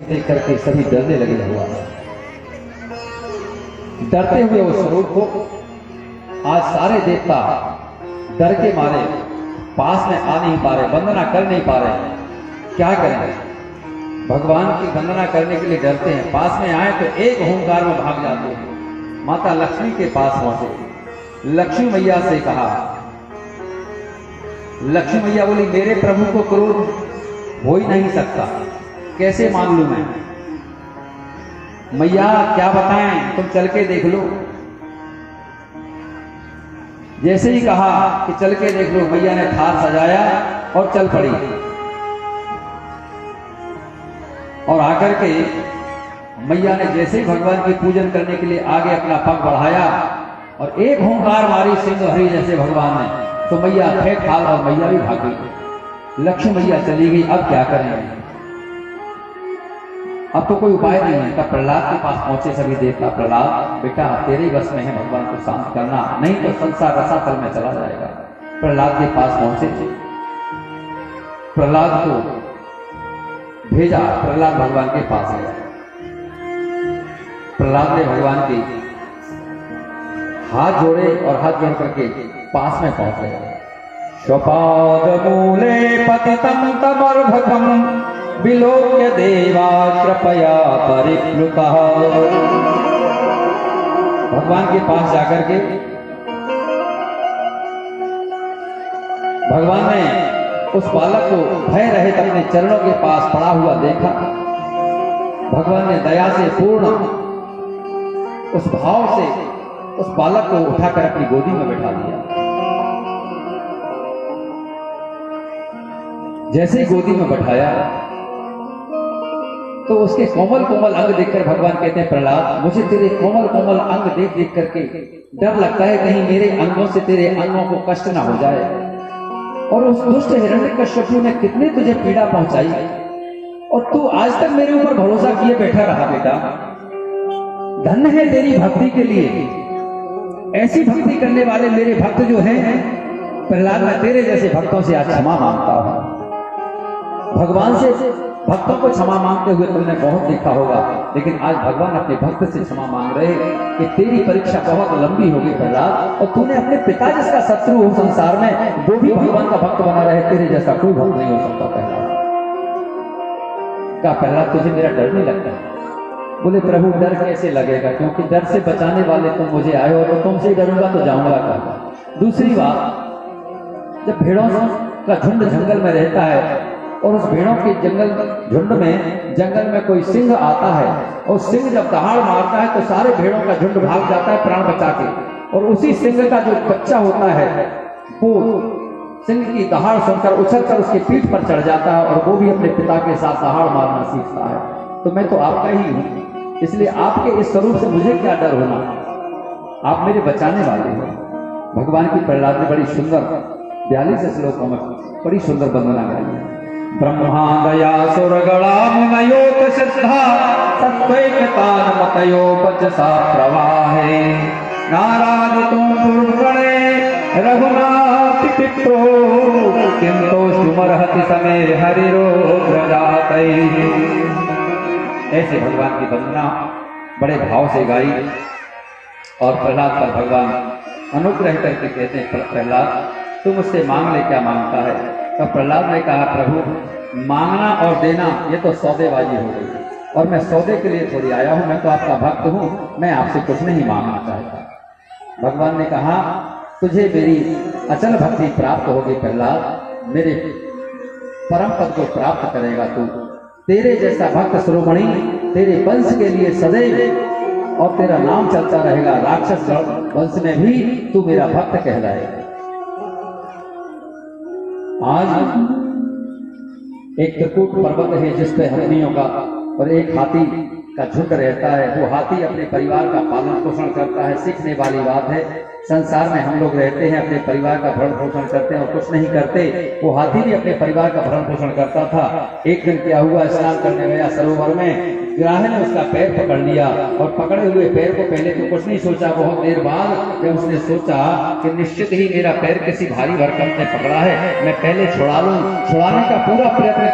देख करके सभी डरने लगे भगवान। डरते हुए उस स्वरूप को आज सारे देवता डर के मारे पास में आ नहीं पा रहे, वंदना कर नहीं पा रहे। क्या करें? भगवान की वंदना करने के लिए डरते हैं। पास में आए तो एक होमकार में भाग जाते हैं। माता लक्ष्मी के पास पहुंचे, लक्ष्मी मैया से कहा। लक्ष्मी मैया बोली, मेरे प्रभु को क्रोध हो ही नहीं सकता, कैसे मान लूं मैं? मैया क्या बताएं, तुम चल के देख लो। जैसे ही कहा कि चल के देख लो, मैया ने थार सजाया और चल पड़ी। और आकर के मैया ने जैसे ही भगवान की पूजन करने के लिए आगे अपना पग बढ़ाया और एक होंकार मारी सिंह हरी जैसे भगवान ने, तो मैया फेंक ठाल और मैया भी भाग गई। लक्ष्मी मैया चली गई। अब क्या करेंगे? अब तो कोई उपाय नहीं है। तब प्रहलाद के पास पहुंचे सभी देवता। प्रहलाद बेटा, तेरे वश में है भगवान को शांत करना, नहीं तो संसार रसातल में चला जाएगा। प्रहलाद के पास पहुंचे, प्रहलाद को भेजा। प्रहलाद भगवान के पास गया। प्रहलाद ने भगवान के हाथ जोड़े और हाथ जोड़ करके पास में पहुंच गया। स्वपाद मूले पतितं तमर्भकं विलोक्य देवा कृपया परिप्लुतः। भगवान के पास जाकर के भगवान ने उस बालक को भय रहित अपने चरणों के पास पड़ा हुआ देखा। भगवान ने दया से पूर्ण उस भाव से उस बालक को उठाकर अपनी गोदी में बैठा दिया। जैसे ही गोदी में बैठाया तो उसके कोमल कोमल अंग देखकर भगवान कहते हैं, प्रहलाद, मुझे तेरे कोमल कोमल अंग देख देख करके डर लगता है कहीं मेरे अंगों से तेरे अंगों को कष्ट ना हो जाए। और उस दुष्ट हिरण्यकश्यपु ने कितनी तुझे पीड़ा पहुंचाई और तू आज तक मेरे ऊपर भरोसा किए बैठा रहा। बेटा, धन्य है तेरी भक्ति के लिए। ऐसी भक्ति करने वाले मेरे भक्त जो हैं, प्रहलाद, मैं तेरे जैसे भक्तों से आज क्षमा मांगता हूं। भगवान से भक्तों को क्षमा मांगते हुए तुमने बहुत देखा होगा, लेकिन आज भगवान अपने भक्त से क्षमा मांग रहे कि तेरी परीक्षा बहुत लंबी होगी प्रहलाद, और तूने अपने पिता जिसका शत्रु हो संसार में, वो भी भगवान का भक्त बना रहे। तेरे जैसा कोई भक्त नहीं हो सकता। प्रहलाद का प्रहलाद, तुझे मेरा डर नहीं लगता? बोले, प्रभु डर कैसे लगेगा, क्योंकि डर से बचाने वाले तुम मुझे आए हो, तो तुमसे डरूंगा तो जाऊंगा कहां? दूसरी बात, जब भेड़ों का झुंड जंगल में रहता है और उस भेड़ों के झुंड में जंगल में कोई सिंह आता है और सिंह जब दहाड़ मारता है तो सारे भेड़ों का झुंड भाग जाता है प्राण बचा के, और उसी सिंह का जो बच्चा होता है वो सिंह की दहाड़ सुनकर उछलकर उसकी पीठ पर चढ़ जाता है और वो भी अपने पिता के साथ दहाड़ मारना सीखता है। तो मैं तो आपका ही हूं, इसलिए आपके इस स्वरूप से मुझे क्या डर होना, आप मेरे बचाने वाले हो। भगवान की प्रहलाद ने बड़ी सुंदर 42 श्लोकों में बड़ी सुंदर वंदना गाई है। ब्रह्मा दया सुरगणा मुनयोत सिद्धा सत्वैकतान मतयोपचसा प्रवाहे नारायणो पूर्वणे रघुनाथ पित्रो किंतु सुमरहति समय हरिरो व्रजातै। ऐसे भगवान की वंदना बड़े भाव से गाई और प्रहलाद पर भगवान अनुग्रह करके कहते हैं, प्रहलाद तू मुझसे मांग ले, क्या मांगता है? तो प्रहलाद ने कहा, प्रभु मांगना और देना ये तो सौदेबाजी हो गई, और मैं सौदे के लिए थोड़ी आया हूं, मैं तो आपका भक्त हूं, मैं आपसे कुछ नहीं मांगना चाहता। भगवान ने कहा, तुझे मेरी अचल भक्ति प्राप्त होगी प्रहलाद, मेरे परम पद को प्राप्त करेगा तू। तेरे जैसा भक्त शिरोमणि तेरे वंश के लिए सदैव और तेरा नाम चलता रहेगा। राक्षस वंश में भी तू मेरा भक्त कहलाएगा। आज एक त्रिकूट पर्वत है जिस पे हथियों का और एक हाथी का झुंड रहता है। वो हाथी अपने परिवार का पालन पोषण करता है। सीखने वाली बात है, संसार में हम लोग रहते हैं, अपने परिवार का भरण पोषण करते हैं और कुछ नहीं करते। वो हाथी भी अपने परिवार का भरण पोषण करता था। एक दिन क्या हुआ, स्नान करने गया सरोवर में, ग्राह ने उसका पैर पकड़ लिया और पकड़े हुए पैर को पहले तो कुछ नहीं सोचा। बहुत देर बाद जब उसने सोचा कि निश्चित ही मेरा पैर किसी भारी भरकम ने पकड़ा है, मैं पहले छुड़ा लूं, छुड़ाने का पूरा प्रयत्न